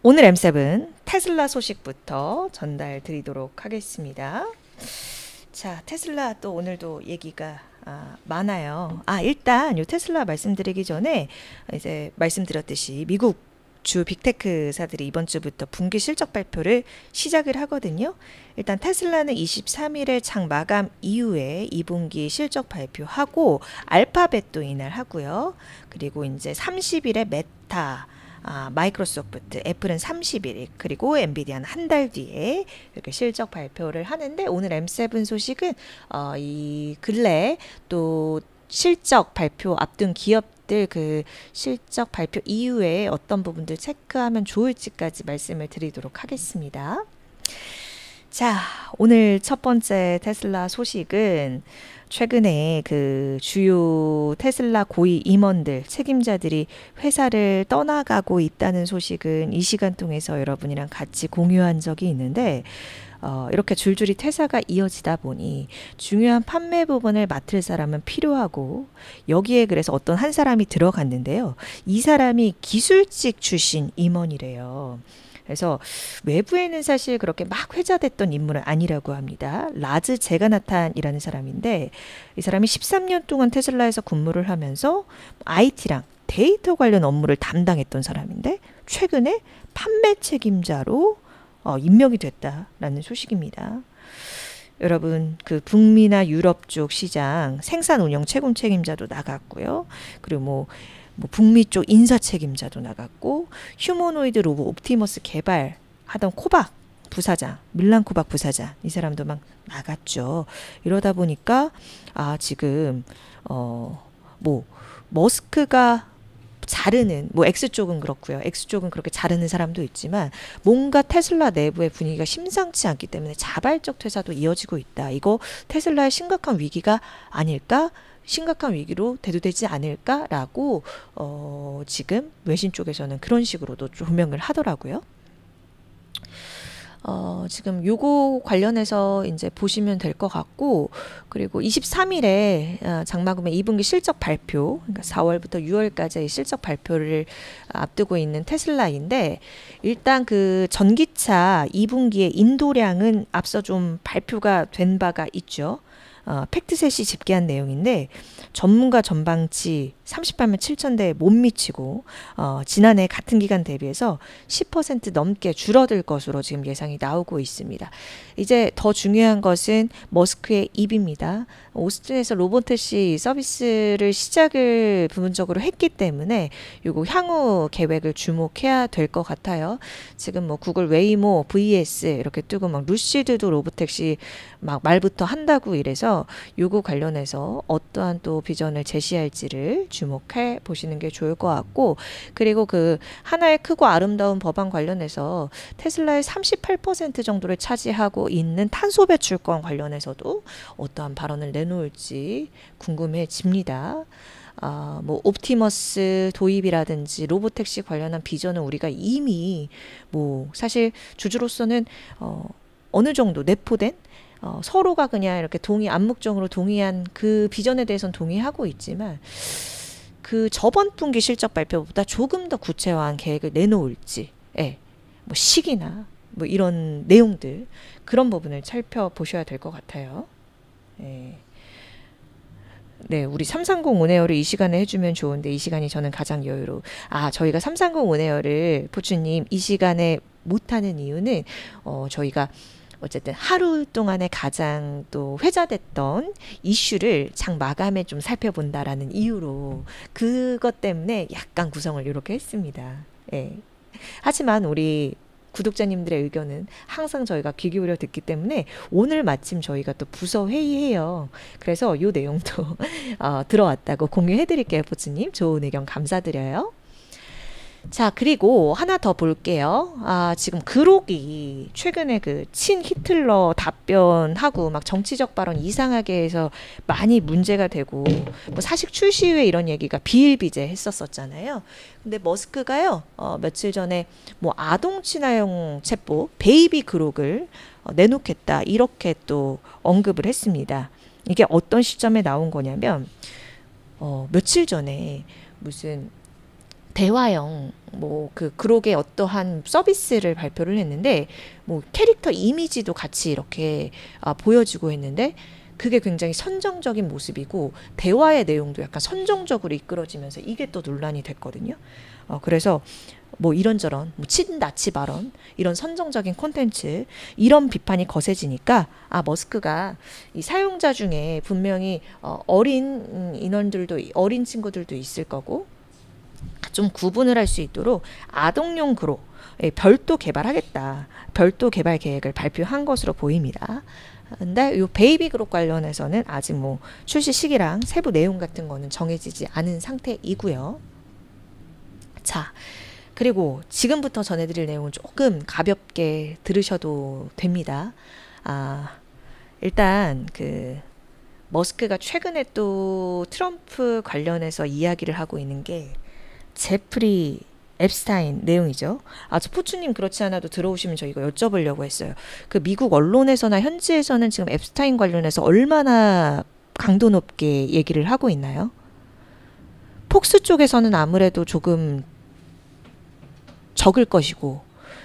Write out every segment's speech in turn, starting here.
오늘 M7 테슬라 소식부터 전달 드리도록 하겠습니다. 자, 테슬라 또 오늘도 얘기가 많아요. 일단 요 테슬라 말씀드리기 전에 이제 말씀드렸듯이 미국 주 빅테크사들이 이번 주부터 분기 실적 발표를 시작을 하거든요. 일단 테슬라는 23일에 장 마감 이후에 2분기 실적 발표하고 알파벳도 이날 하고요. 그리고 이제 30일에 메타, 마이크로소프트, 애플은 30일, 그리고 엔비디아는 한 달 뒤에 이렇게 실적 발표를 하는데, 오늘 M7 소식은 이 근래 또 실적 발표 앞둔 기업들 그 실적 발표 이후에 어떤 부분들 체크하면 좋을지까지 말씀을 드리도록 하겠습니다. 자, 오늘 첫 번째 테슬라 소식은 최근에 그 주요 테슬라 고위 임원들, 책임자들이 회사를 떠나가고 있다는 소식은 이 시간 통해서 여러분이랑 같이 공유한 적이 있는데, 이렇게 줄줄이 퇴사가 이어지다 보니 중요한 판매 부분을 맡을 사람은 필요하고, 여기에 그래서 어떤 한 사람이 들어갔는데요. 이 사람이 기술직 출신 임원이래요. 그래서 외부에는 사실 그렇게 막 회자됐던 인물은 아니라고 합니다. 라즈 제가나탄이라는 사람인데, 이 사람이 13년 동안 테슬라에서 근무를 하면서 IT랑 데이터 관련 업무를 담당했던 사람인데, 최근에 판매 책임자로 임명이 됐다라는 소식입니다. 여러분, 그 북미나 유럽 쪽 시장 생산 운영 최고 책임자도 나갔고요. 그리고 뭐 북미 쪽 인사 책임자도 나갔고, 휴머노이드 로봇 옵티머스 개발하던 코박 부사장, 밀란 코박 부사장, 이 사람도 막 나갔죠. 이러다 보니까 지금 머스크가 자르는, X 쪽은 그렇고요. X 쪽은 그렇게 자르는 사람도 있지만, 뭔가 테슬라 내부의 분위기가 심상치 않기 때문에 자발적 퇴사도 이어지고 있다. 이거 테슬라의 심각한 위기가 아닐까? 심각한 위기로 대두되지 않을까라고 지금 외신 쪽에서는 그런 식으로도 조명을 하더라고요. 지금 요거 관련해서 이제 보시면 될 것 같고, 그리고 23일에 장마금의 2분기 실적 발표, 그러니까 4월부터 6월까지의 실적 발표를 앞두고 있는 테슬라인데, 일단 그 전기차 2분기의 인도량은 앞서 좀 발표가 된 바가 있죠. 팩트셋이 집계한 내용인데, 전문가 전방치 38만 7천 대에 못 미치고 지난해 같은 기간 대비해서 10% 넘게 줄어들 것으로 지금 예상이 나오고 있습니다. 이제 더 중요한 것은 머스크의 입입니다. 오스틴에서 로보택시 서비스를 시작을 부분적으로 했기 때문에 요거 향후 계획을 주목해야 될 것 같아요. 지금 뭐 구글 웨이모, VS 이렇게 뜨고, 막 루시드도 로보택시 막 말부터 한다고 이래서 요거 관련해서 어떠한 또 비전을 제시할지를 주목해 보시는 게 좋을 것 같고, 그리고 그 하나의 크고 아름다운 법안 관련해서 테슬라의 38% 정도를 차지하고 있는 탄소 배출권 관련해서도 어떠한 발언을 내놓을지 궁금해집니다. 뭐 옵티머스 도입이라든지 로보택시 관련한 비전은 우리가 이미 뭐 사실 주주로서는 어느 정도 내포된, 서로가 그냥 이렇게 암묵적으로 동의한 그 비전에 대해서는 동의하고 있지만, 그 저번 분기 실적 발표보다 조금 더 구체화한 계획을 내놓을지, 뭐 시기나 뭐 이런 내용들, 그런 부분을 살펴보셔야 될 것 같아요. 네, 우리 330 온에어를 이 시간에 해주면 좋은데, 이 시간이 저는 가장 여유로워. 저희가 330 온에어를 포추님 이 시간에 못하는 이유는 저희가 어쨌든 하루 동안에 가장 또 회자됐던 이슈를 장 마감에 좀 살펴본다라는 이유로, 그것 때문에 약간 구성을 이렇게 했습니다. 하지만 우리 구독자님들의 의견은 항상 저희가 귀 기울여 듣기 때문에 오늘 마침 저희가 또 부서 회의해요. 그래서 요 내용도 들어왔다고 공유해 드릴게요. 포츠님, 좋은 의견 감사드려요. 자, 그리고 하나 더 볼게요. 지금 그록이 최근에 그 친 히틀러 답변하고 막 정치적 발언 이상하게 해서 많이 문제가 되고, 뭐 사식 출시 후에 이런 얘기가 비일비재 했었잖아요. 근데 머스크가요, 며칠 전에 뭐 아동 친화용 챗봇 베이비 그록을 내놓겠다, 이렇게 또 언급을 했습니다. 이게 어떤 시점에 나온 거냐면, 며칠 전에 무슨 대화형 뭐 그 그룹의 어떠한 서비스를 발표를 했는데 뭐 캐릭터 이미지도 같이 이렇게 보여주고 했는데 그게 굉장히 선정적인 모습이고 대화의 내용도 약간 선정적으로 이끌어지면서 이게 또 논란이 됐거든요. 그래서 뭐 이런저런 뭐 친나치 발언 이런 선정적인 콘텐츠 이런 비판이 거세지니까 머스크가 이 사용자 중에 분명히 어린 인원들도 어린 친구들도 있을 거고 좀 구분을 할 수 있도록 아동용 그로 별도 개발하겠다. 별도 개발 계획을 발표한 것으로 보입니다. 근데 요 베이비 그룹 관련해서는 아직 뭐 출시 시기랑 세부 내용 같은 거는 정해지지 않은 상태이고요. 자, 그리고 지금부터 전해드릴 내용은 조금 가볍게 들으셔도 됩니다. 일단 그 머스크가 최근에 또 트럼프 관련해서 이야기를 하고 있는 게 제프리 앱스타인 내용이죠. 저 포추님 그렇지 않아도 들어오시면 저 이거 여쭤보려고 했어요. 그 미국 언론에서나 현지에서는 지금 앱스타인 관련해서 얼마나 강도 높게 얘기를 하고 있나요? 폭스 쪽에서는 아무래도 조금 적을 것이고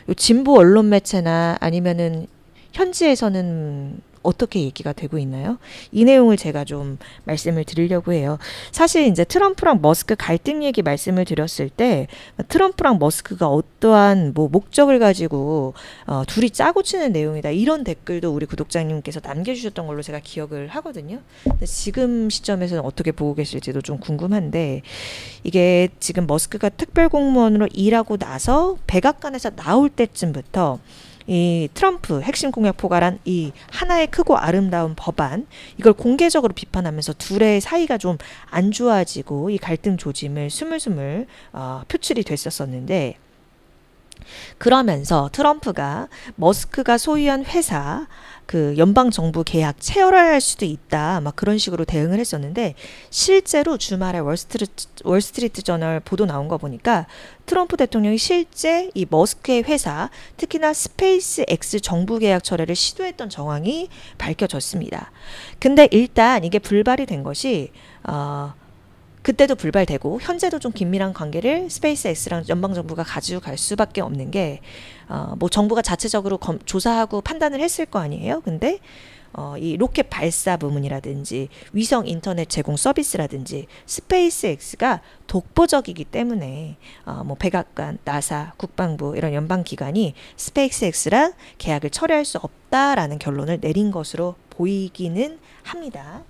요 진보 언론 매체나 아니면은 현지에서는 어떻게 얘기가 되고 있나요? 이 내용을 제가 좀 말씀을 드리려고 해요. 사실 이제 트럼프랑 머스크 갈등 얘기 말씀을 드렸을 때 트럼프랑 머스크가 어떠한 뭐 목적을 가지고 둘이 짜고 치는 내용이다 이런 댓글도 우리 구독자님께서 남겨주셨던 걸로 제가 기억을 하거든요. 근데 지금 시점에서는 어떻게 보고 계실지도 좀 궁금한데 이게 지금 머스크가 특별공무원으로 일하고 나서 백악관에서 나올 때쯤부터 이 트럼프 핵심 공약 포괄한 이 하나의 크고 아름다운 법안 이걸 공개적으로 비판하면서 둘의 사이가 좀 안 좋아지고 이 갈등 조짐을 스물스물 표출이 됐었었는데 그러면서 트럼프가 머스크가 소유한 회사 그 연방 정부 계약 체결할 수도 있다 막 그런 식으로 대응을 했었는데 실제로 주말에 월스트리트 저널 보도 나온 거 보니까 트럼프 대통령이 실제 이 머스크의 회사 특히나 스페이스 X 정부 계약 철회를 시도했던 정황이 밝혀졌습니다. 근데 일단 이게 불발이 된 것이 그때도 불발되고 현재도 좀 긴밀한 관계를 스페이스 X랑 연방정부가 가지고 갈 수밖에 없는 게 뭐 정부가 자체적으로 조사하고 판단을 했을 거 아니에요. 근데 이 로켓 발사 부문이라든지 위성 인터넷 제공 서비스라든지 스페이스 X가 독보적이기 때문에 뭐 백악관, 나사, 국방부 이런 연방 기관이 스페이스 X랑 계약을 철회할 수 없다라는 결론을 내린 것으로 보이기는 합니다.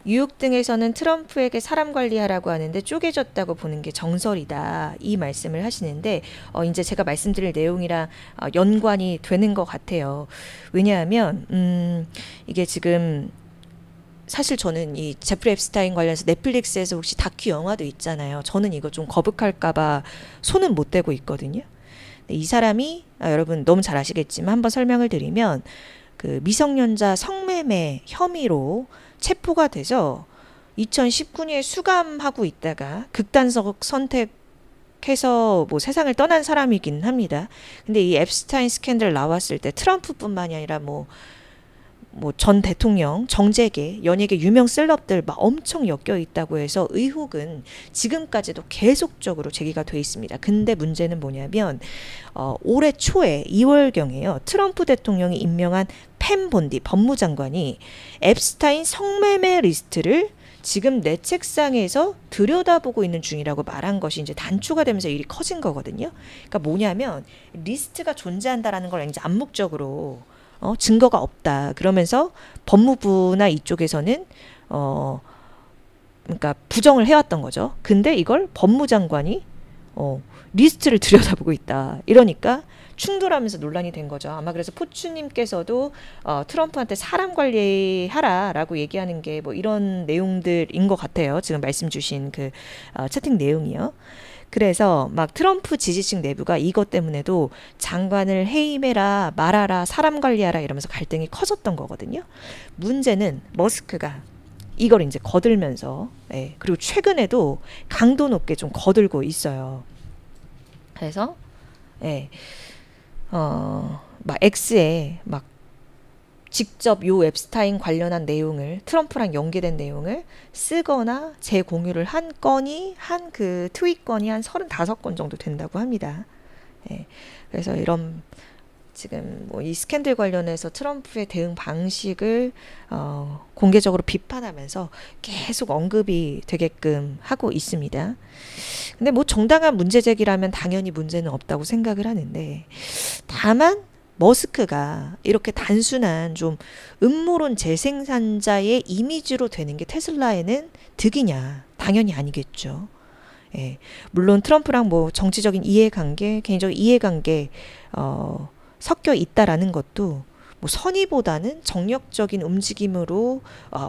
뉴욕 등에서는 트럼프에게 사람 관리하라고 하는데 쪼개졌다고 보는 게 정설이다. 이 말씀을 하시는데 이제 제가 말씀드릴 내용이랑 연관이 되는 것 같아요. 왜냐하면 이게 지금 사실 저는 이 제프리 앱스타인 관련해서 넷플릭스에서 혹시 다큐 영화도 있잖아요. 저는 이거 좀 거북할까봐 손은 못 대고 있거든요. 이 사람이 여러분 너무 잘 아시겠지만 한번 설명을 드리면 그 미성년자 성매매 혐의로 체포가 돼서 2019년에 수감하고 있다가 극단적 선택해서 뭐 세상을 떠난 사람이긴 합니다. 근데 이 앱스타인 스캔들 나왔을 때 트럼프뿐만이 아니라 뭐 전 대통령, 정재계, 연예계 유명 셀럽들 막 엄청 엮여 있다고 해서 의혹은 지금까지도 계속적으로 제기가 돼 있습니다. 근데 문제는 뭐냐면 올해 초에 2월경에요. 트럼프 대통령이 임명한 펜 본디 법무장관이 앱스타인 성매매 리스트를 지금 내 책상에서 들여다보고 있는 중이라고 말한 것이 이제 단초가 되면서 일이 커진 거거든요. 그러니까 뭐냐면 리스트가 존재한다라는 걸 이제 암묵적으로 증거가 없다. 그러면서 법무부나 이쪽에서는 그러니까 부정을 해왔던 거죠. 근데 이걸 법무장관이 리스트를 들여다보고 있다. 이러니까 충돌하면서 논란이 된 거죠. 아마 그래서 포추님께서도 트럼프한테 사람 관리하라라고 얘기하는 게 뭐 이런 내용들인 것 같아요. 지금 말씀 주신 그 채팅 내용이요. 그래서 막 트럼프 지지층 내부가 이것 때문에도 장관을 해임해라, 말아라, 사람 관리하라 이러면서 갈등이 커졌던 거거든요. 문제는 머스크가 이걸 이제 거들면서 그리고 최근에도 강도 높게 좀 거들고 있어요. 그래서 막 X에 막 직접 요 앱스타인 관련한 내용을 트럼프랑 연계된 내용을 쓰거나 재공유를 한 건이 한 그 트윗 건이 한 35건 정도 된다고 합니다. 예, 그래서 이런 지금 뭐 이 스캔들 관련해서 트럼프의 대응 방식을 공개적으로 비판하면서 계속 언급이 되게끔 하고 있습니다. 근데 뭐 정당한 문제 제기라면 당연히 문제는 없다고 생각을 하는데, 다만 머스크가 이렇게 단순한 좀 음모론 재생산자의 이미지로 되는 게 테슬라에는 득이냐? 당연히 아니겠죠. 예, 물론 트럼프랑 뭐 정치적인 이해관계, 개인적인 이해관계 섞여 있다라는 것도 뭐 선의보다는 정력적인 움직임으로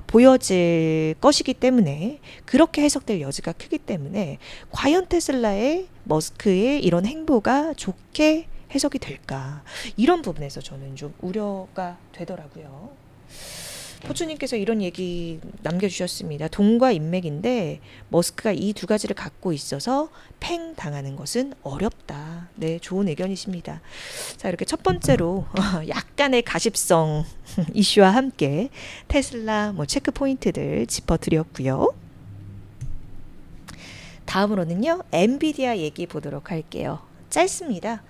보여질 것이기 때문에, 그렇게 해석될 여지가 크기 때문에 과연 테슬라의 머스크의 이런 행보가 좋게 해석이 될까, 이런 부분에서 저는 좀 우려가 되더라고요. 포추님께서 이런 얘기 남겨주셨습니다. 돈과 인맥인데 머스크가 이 두 가지를 갖고 있어서 팽 당하는 것은 어렵다. 네, 좋은 의견이십니다. 자, 이렇게 첫 번째로 약간의 가십성 이슈와 함께 테슬라 뭐 체크 포인트들 짚어드렸고요. 다음으로는요, 엔비디아 얘기 보도록 할게요. 짧습니다.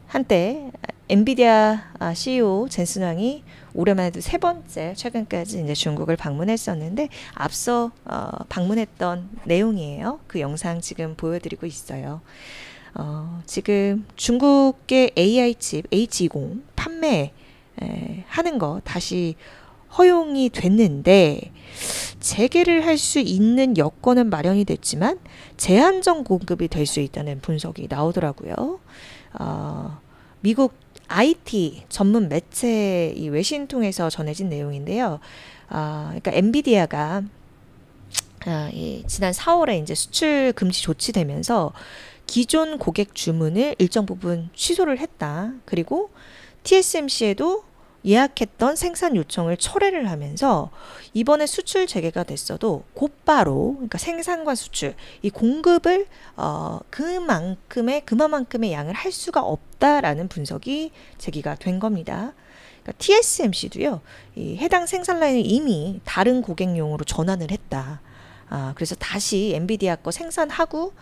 한때 엔비디아 CEO 젠슨 황이 올해만 해도 3번째 최근까지 이제 중국을 방문했었는데, 앞서 방문했던 내용이에요. 그 영상 지금 보여드리고 있어요. 지금 중국의 AI 칩 H20 판매 하는 거 다시 허용이 됐는데, 재개를 할 수 있는 여건은 마련이 됐지만 제한적 공급이 될 수 있다는 분석이 나오더라고요. 미국 IT 전문 매체 이 외신 통해서 전해진 내용인데요. 그러니까 엔비디아가 지난 4월에 이제 수출 금지 조치되면서 기존 고객 주문을 일정 부분 취소를 했다. 그리고 TSMC에도 예약했던 생산 요청을 철회를 하면서 이번에 수출 재개가 됐어도 곧바로, 그러니까 생산과 수출, 이 공급을 그만큼의 양을 할 수가 없다라는 분석이 제기가 된 겁니다. 그러니까 TSMC도요, 이 해당 생산 라인을 이미 다른 고객용으로 전환을 했다. 그래서 다시 엔비디아 거 생산하고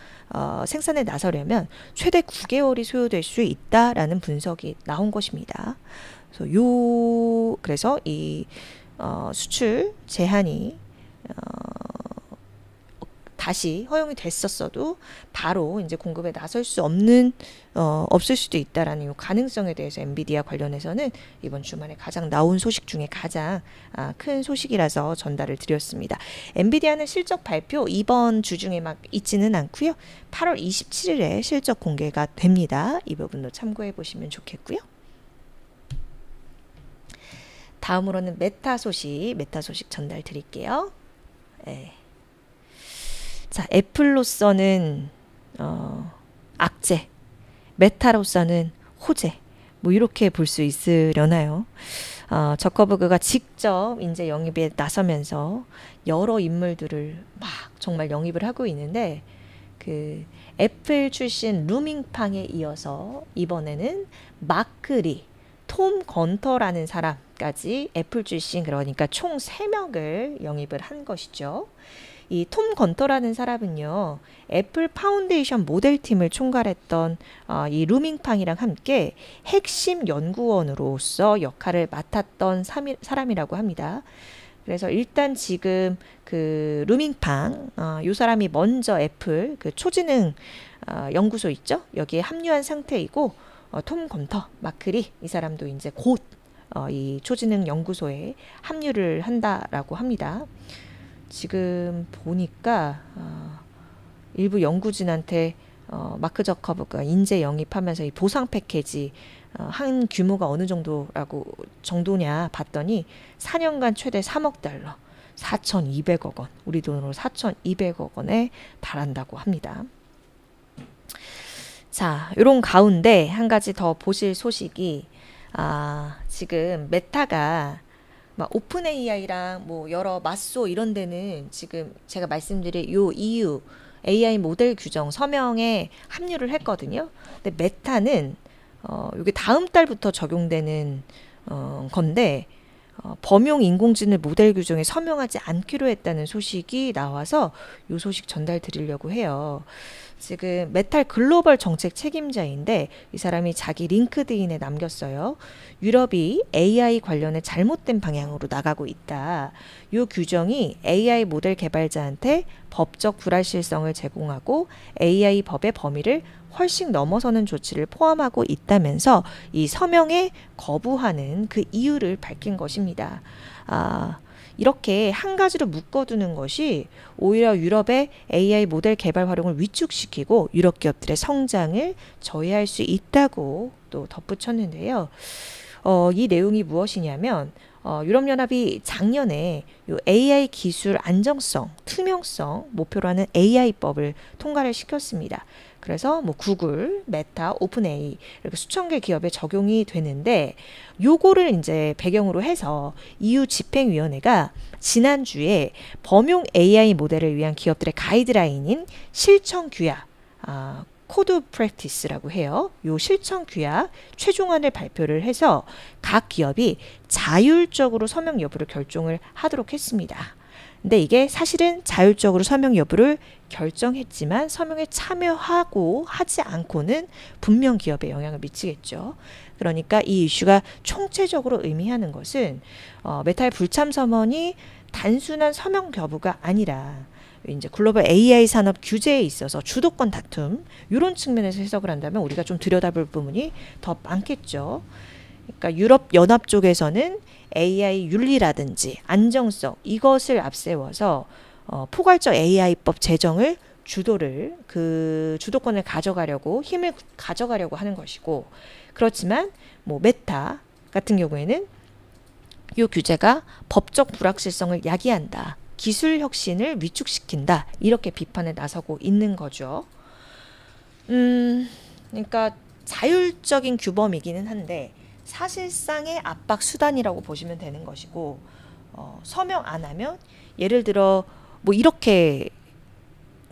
생산에 나서려면 최대 9개월이 소요될 수 있다라는 분석이 나온 것입니다. 그래서 이 수출 제한이 다시 허용이 됐었어도 바로 이제 공급에 나설 수 없을 수도 있다라는 이 가능성에 대해서 엔비디아 관련해서는 이번 주말에 가장 나온 소식 중에 가장 큰 소식이라서 전달을 드렸습니다. 엔비디아는 실적 발표 이번 주 중에 막 있지는 않고요. 8월 27일에 실적 공개가 됩니다. 이 부분도 참고해 보시면 좋겠고요. 다음으로는 메타 소식 전달 드릴게요. 네. 자, 애플로서는 악재, 메타로서는 호재, 뭐 이렇게 볼 수 있으려나요? 저커버그가 직접 이제 영입에 나서면서 여러 인물들을 막 정말 영입을 하고 있는데, 그 애플 출신 루밍팡에 이어서 이번에는 마크 리, 톰 건터라는 사람까지 애플 출신, 그러니까 총 3명을 영입을 한 것이죠. 이 톰 건터라는 사람은요, 애플 파운데이션 모델팀을 총괄했던 이 루밍팡이랑 함께 핵심 연구원으로서 역할을 맡았던 사람이라고 합니다. 그래서 일단 지금 그 루밍팡, 이 사람이 먼저 애플 그 초지능 연구소 있죠? 여기에 합류한 상태이고, 톰 건터, 마크리, 이 사람도 이제 곧 이 초지능 연구소에 합류를 한다라고 합니다. 지금 보니까 일부 연구진한테 마크 저커버그가 인재 영입하면서 이 보상 패키지 한 규모가 어느 정도냐 봤더니 4년간 최대 3억 달러, 4,200억 원, 우리 돈으로 4,200억 원에 달한다고 합니다. 자, 이런 가운데 한 가지 더 보실 소식이, 지금 메타가 막 오픈 AI랑 뭐 여러 맞소 이런 데는 지금 제가 말씀드린 요 EU AI 모델 규정 서명에 합류를 했거든요. 근데 메타는 이게 다음 달부터 적용되는 건데 범용 인공지능 모델 규정에 서명하지 않기로 했다는 소식이 나와서 이 소식 전달 드리려고 해요. 지금 메탈 글로벌 정책 책임자인데 이 사람이 자기 링크드인에 남겼어요. 유럽이 AI 관련해 잘못된 방향으로 나가고 있다. 이 규정이 AI 모델 개발자한테 법적 불확실성을 제공하고 AI 법의 범위를 훨씬 넘어서는 조치를 포함하고 있다면서 이 서명에 거부하는 그 이유를 밝힌 것입니다. 이렇게 한 가지로 묶어두는 것이 오히려 유럽의 AI 모델 개발 활용을 위축시키고 유럽 기업들의 성장을 저해할 수 있다고 또 덧붙였는데요. 이 내용이 무엇이냐면 유럽연합이 작년에 요 AI 기술 안정성, 투명성 목표로 하는 AI법을 통과를 시켰습니다. 그래서 뭐 구글, 메타, 오픈AI 이렇게 수천 개 기업에 적용이 되는데 요거를 이제 배경으로 해서 EU 집행위원회가 지난주에 범용 AI 모델을 위한 기업들의 가이드라인인 실천 규약, 코드 프랙티스라고 해요. 요 실천 규약 최종안을 발표를 해서 각 기업이 자율적으로 서명 여부를 결정을 하도록 했습니다. 근데 이게 사실은 자율적으로 서명 여부를 결정했지만 서명에 참여하고 하지 않고는 분명 기업에 영향을 미치겠죠. 그러니까 이 이슈가 총체적으로 의미하는 것은 메타의 불참 선언이 단순한 서명 여부가 아니라 이제 글로벌 AI 산업 규제에 있어서 주도권 다툼 이런 측면에서 해석을 한다면 우리가 좀 들여다볼 부분이 더 많겠죠. 그러니까 유럽 연합 쪽에서는 AI 윤리라든지 안정성 이것을 앞세워서 포괄적 AI법 제정을 그 주도권을 가져가려고 힘을 가져가려고 하는 것이고 그렇지만 뭐 메타 같은 경우에는 이 규제가 법적 불확실성을 야기한다. 기술 혁신을 위축시킨다. 이렇게 비판에 나서고 있는 거죠. 그러니까 자율적인 규범이기는 한데 사실상의 압박 수단이라고 보시면 되는 것이고 서명 안 하면 예를 들어 뭐 이렇게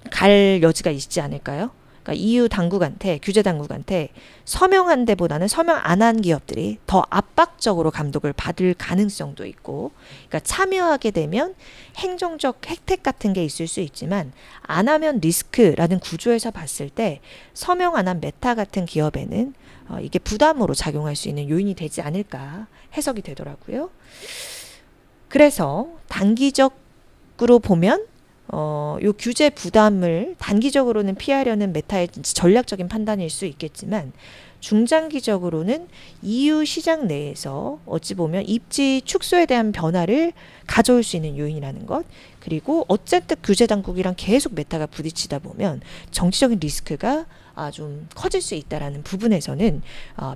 갈 여지가 있지 않을까요? 그러니까 EU 당국한테 규제 당국한테 서명한 데보다는 서명 안 한 기업들이 더 압박적으로 감독을 받을 가능성도 있고 그러니까 참여하게 되면 행정적 혜택 같은 게 있을 수 있지만 안 하면 리스크라는 구조에서 봤을 때 서명 안 한 메타 같은 기업에는 이게 부담으로 작용할 수 있는 요인이 되지 않을까 해석이 되더라고요. 그래서 단기적으로 보면 요 규제 부담을 단기적으로는 피하려는 메타의 전략적인 판단일 수 있겠지만 중장기적으로는 EU 시장 내에서 어찌 보면 입지 축소에 대한 변화를 가져올 수 있는 요인이라는 것 그리고 어쨌든 규제 당국이랑 계속 메타가 부딪히다 보면 정치적인 리스크가 좀 커질 수 있다라는 부분에서는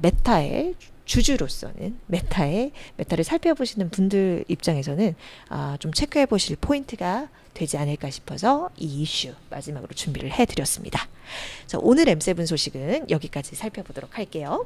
메타의 주주로서는 메타를 살펴보시는 분들 입장에서는 좀 체크해 보실 포인트가 되지 않을까 싶어서 이 이슈 마지막으로 준비를 해드렸습니다. 자, 오늘 M7 소식은 여기까지 살펴보도록 할게요.